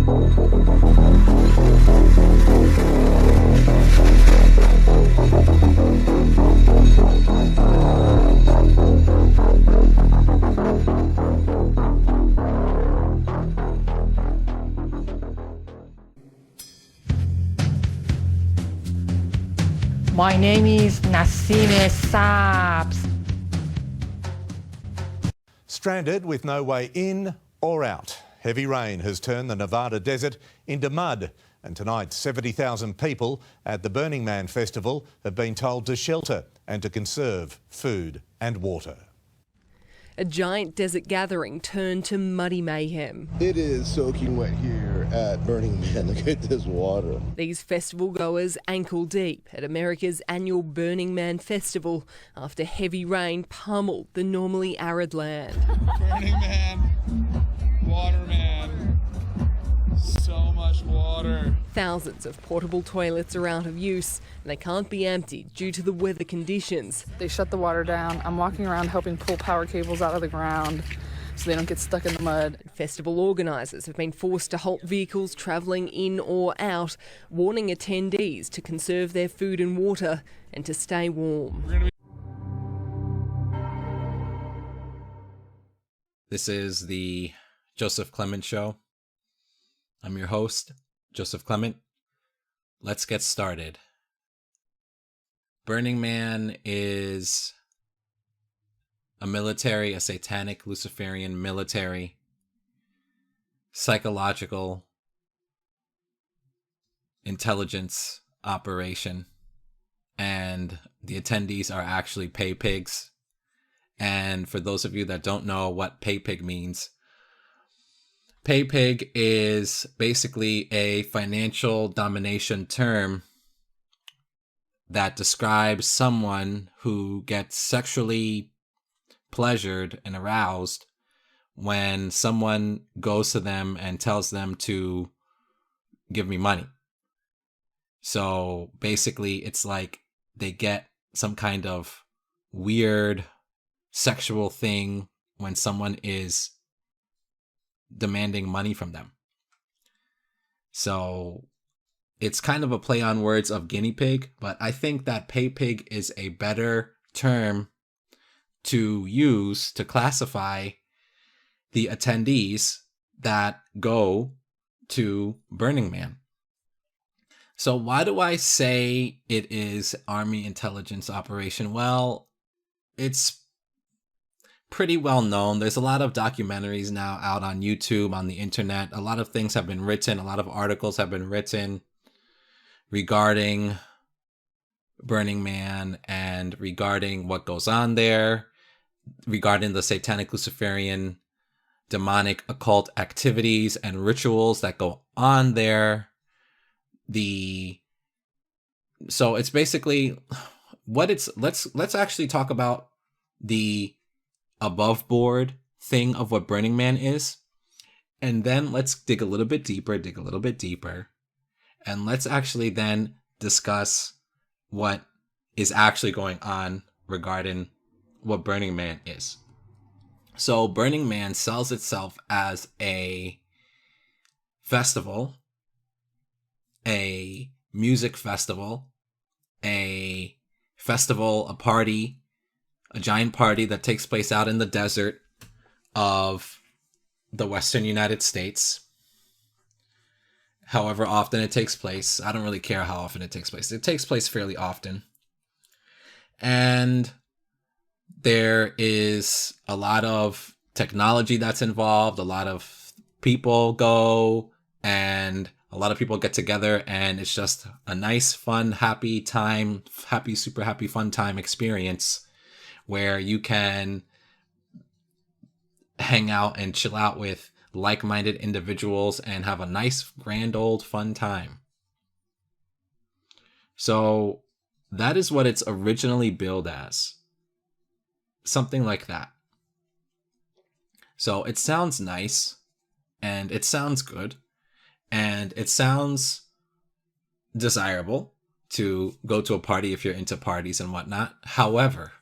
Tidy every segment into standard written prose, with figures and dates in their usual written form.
My name is Nassime Saabs. Stranded with no way in or out. Heavy rain has turned the Nevada desert into mud. And tonight, 70,000 people at the Burning Man festival have been told to shelter and to conserve food and water. A giant desert gathering turned to muddy mayhem. It is soaking wet here at Burning Man. Look at this water. These festival goers ankle deep at America's annual Burning Man festival after heavy rain pummeled the normally arid land. Burning Man, water man, so much water. Thousands of portable toilets are out of use and they can't be emptied due to the weather conditions. They shut the water down. I'm walking around helping pull power cables out of the ground so they don't get stuck in the mud. Festival organisers have been forced to halt vehicles travelling in or out, warning attendees to conserve their food and water and to stay warm. This is the Joeseph Clement Show. I'm your host, Joeseph Clement. Let's get started. Burning Man is a satanic Luciferian military, psychological intelligence operation, and the attendees are actually pay pigs. And for those of you that don't know what pay pig means, pay pig is basically a financial domination term that describes someone who gets sexually pleasured and aroused when someone goes to them and tells them to give me money. So basically it's like they get some kind of weird sexual thing when someone is demanding money from them. So it's kind of a play on words of guinea pig, but I think that pay pig is a better term to use to classify the attendees that go to Burning Man. So why do I say it is Army intelligence operation? Well, it's pretty well known. There's a lot of documentaries now out on YouTube, on the internet. A lot of things have been written. A lot of articles have been written regarding Burning Man and regarding what goes on there, regarding the satanic Luciferian demonic occult activities and rituals that go on there. So it's basically what it's, let's actually talk about the above board thing of what Burning Man is. And then let's dig a little bit deeper. And let's actually then discuss what is actually going on regarding what Burning Man is. So Burning Man sells itself as a festival, a music festival, a party, a giant party that takes place out in the desert of the Western United States. However often it takes place, I don't really care how often it takes place. It takes place fairly often. And there is a lot of technology that's involved. A lot of people go and a lot of people get together, and it's just a nice, fun, super happy, fun time experience where you can hang out and chill out with like-minded individuals and have a nice, grand old fun time. So that is what it's originally billed as. Something like that. So it sounds nice, and it sounds good, and it sounds desirable to go to a party if you're into parties and whatnot. However,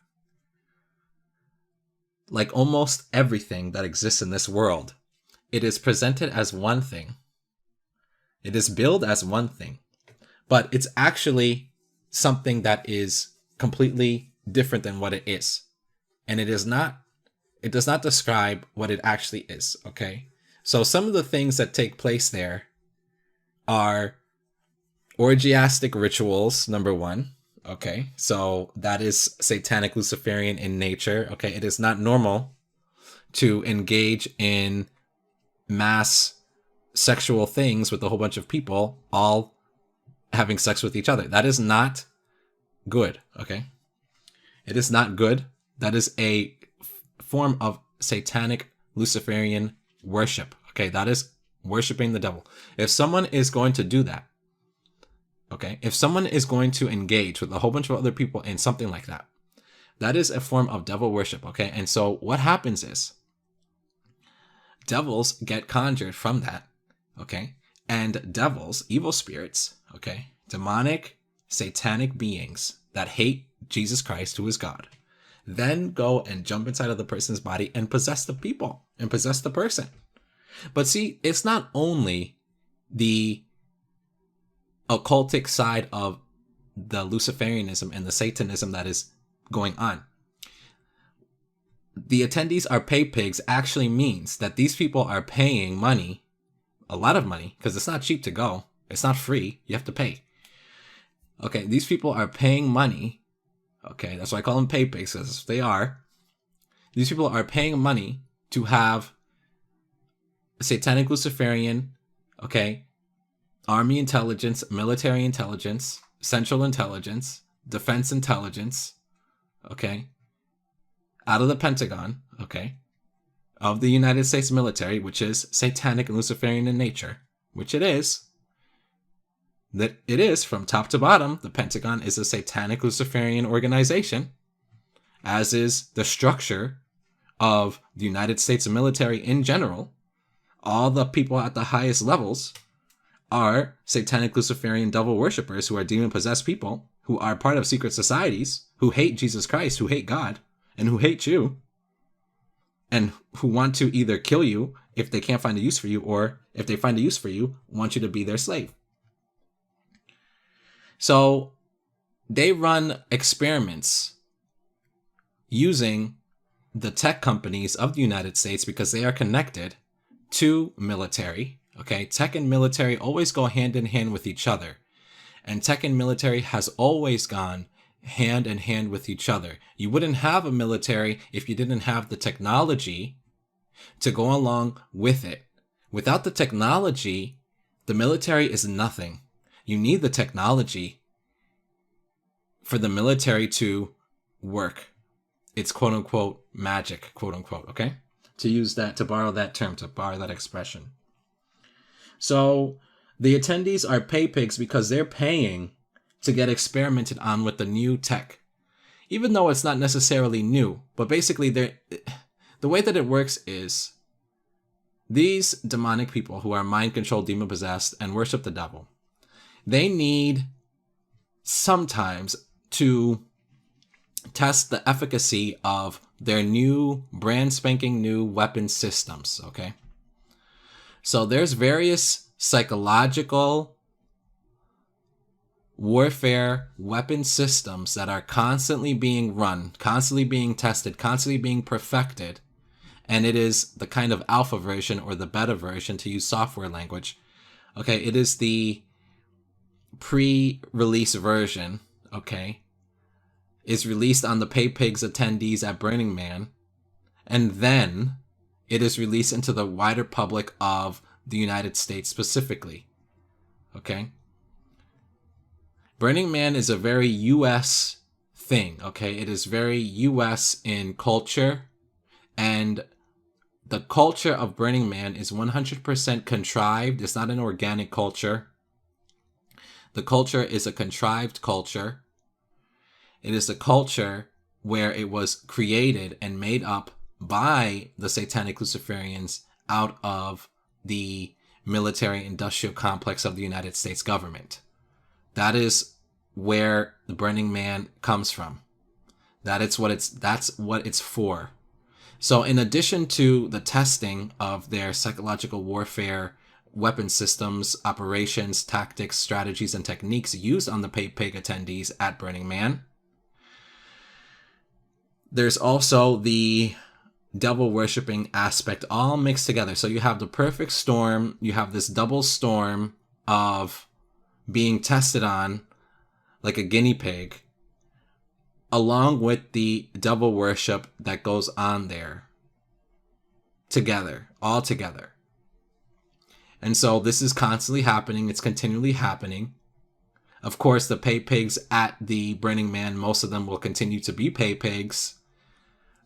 like almost everything that exists in this world, it is presented as one thing, It is billed as one thing, but it's actually something that is completely different than what it is. And it does not describe what it actually is, okay? So some of the things that take place there are orgiastic rituals, number one, okay? So that is satanic Luciferian in nature, okay? It is not normal to engage in mass sexual things with a whole bunch of people all having sex with each other. That is not good, okay? It is not good. That is a form of satanic Luciferian worship, okay? That is worshiping the devil. If someone is going to do that, okay, if someone is going to engage with a whole bunch of other people in something like that, that is a form of devil worship, okay? And so what happens is devils get conjured from that, okay? And devils, evil spirits, okay, demonic, satanic beings that hate Jesus Christ, who is God, then go and jump inside of the person's body and possess the people and possess the person. But see, it's not only the occultic side of the Luciferianism and the Satanism that is going on. The attendees are pay pigs actually means that these people are paying money, a lot of money, because it's not cheap to go. It's not free. You have to pay. Okay, these people are paying money. Okay, that's why I call them pay pigs, because they are. These people are paying money to have satanic Luciferian, okay, army intelligence, military intelligence, central intelligence, defense intelligence, okay, out of the Pentagon, okay, of the United States military, which is satanic and Luciferian in nature, which it is. That it is from top to bottom. The Pentagon is a satanic Luciferian organization, as is the structure of the United States military in general. All the people at the highest levels are satanic Luciferian devil worshippers who are demon-possessed people, who are part of secret societies, who hate Jesus Christ, who hate God, and who hate you, and who want to either kill you if they can't find a use for you, or if they find a use for you, want you to be their slave. So they run experiments using the tech companies of the United States because they are connected to military. Okay, tech and military always go hand in hand with each other. And tech and military has always gone hand in hand with each other. You wouldn't have a military if you didn't have the technology to go along with it. Without the technology, the military is nothing. You need the technology for the military to work. It's quote unquote magic, quote unquote, okay? To use that, to borrow that term, to borrow that expression. So the attendees are pay pigs because they're paying to get experimented on with the new tech. Even though it's not necessarily new, but basically the way that it works is these demonic people who are mind-controlled, demon-possessed, and worship the devil, they need sometimes to test the efficacy of their new, brand spanking new weapon systems, okay? So there's various psychological warfare weapon systems that are constantly being run, constantly being tested, constantly being perfected. And it is the kind of alpha version or the beta version, to use software language. Okay, it is the pre-release version, okay, is released on the Pay Pigs attendees at Burning Man, and then it is released into the wider public of the United States specifically, okay? Burning Man is a very U.S. thing, okay? It is very U.S. in culture, and the culture of Burning Man is 100% contrived. It's not an organic culture. The culture is a contrived culture. It is a culture where it was created and made up by the satanic Luciferians out of the military industrial complex of the United States government. That is where the Burning Man comes from. That's what it's for. So in addition to the testing of their psychological warfare weapon systems, operations, tactics, strategies, and techniques used on the pig attendees at Burning Man. There's also the devil worshipping aspect all mixed together. So you have the perfect storm. You have this double storm of being tested on like a guinea pig, along with the devil worship that goes on there together, all together. And so this is constantly happening. It's continually happening. Of course, the pay pigs at the Burning Man, most of them will continue to be pay pigs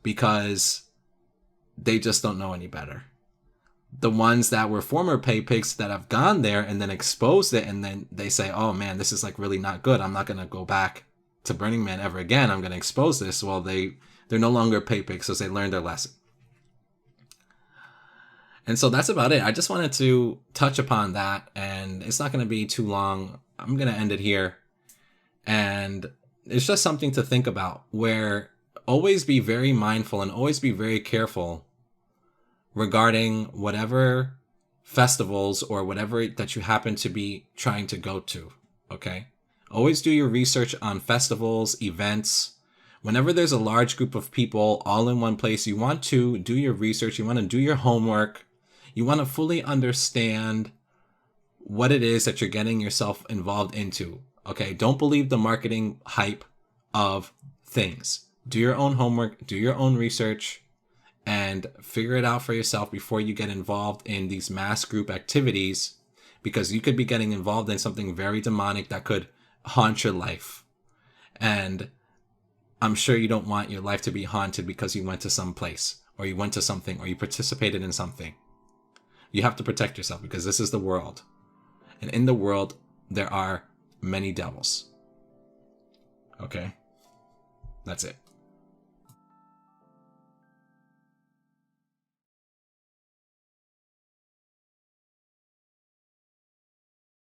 because they just don't know any better. The ones that were former pay pigs that have gone there and then exposed it, and then they say, oh man, this is like really not good. I'm not going to go back to Burning Man ever again. I'm going to expose this. Well, they're no longer pay pigs because they learned their lesson. And so that's about it. I just wanted to touch upon that, and it's not going to be too long. I'm going to end it here. And it's just something to think about, where always be very mindful and always be very careful regarding whatever festivals or whatever that you happen to be trying to go to. Okay? Always do your research on festivals, events. Whenever there's a large group of people all in one place, you want to do your research. You want to do your homework. You want to fully understand what it is that you're getting yourself involved into. Okay? Don't believe the marketing hype of things. Do your own homework, do your own research, and figure it out for yourself before you get involved in these mass group activities, because you could be getting involved in something very demonic that could haunt your life. And I'm sure you don't want your life to be haunted because you went to some place, or you went to something, or you participated in something. You have to protect yourself because this is the world. And in the world, there are many devils. Okay? That's it.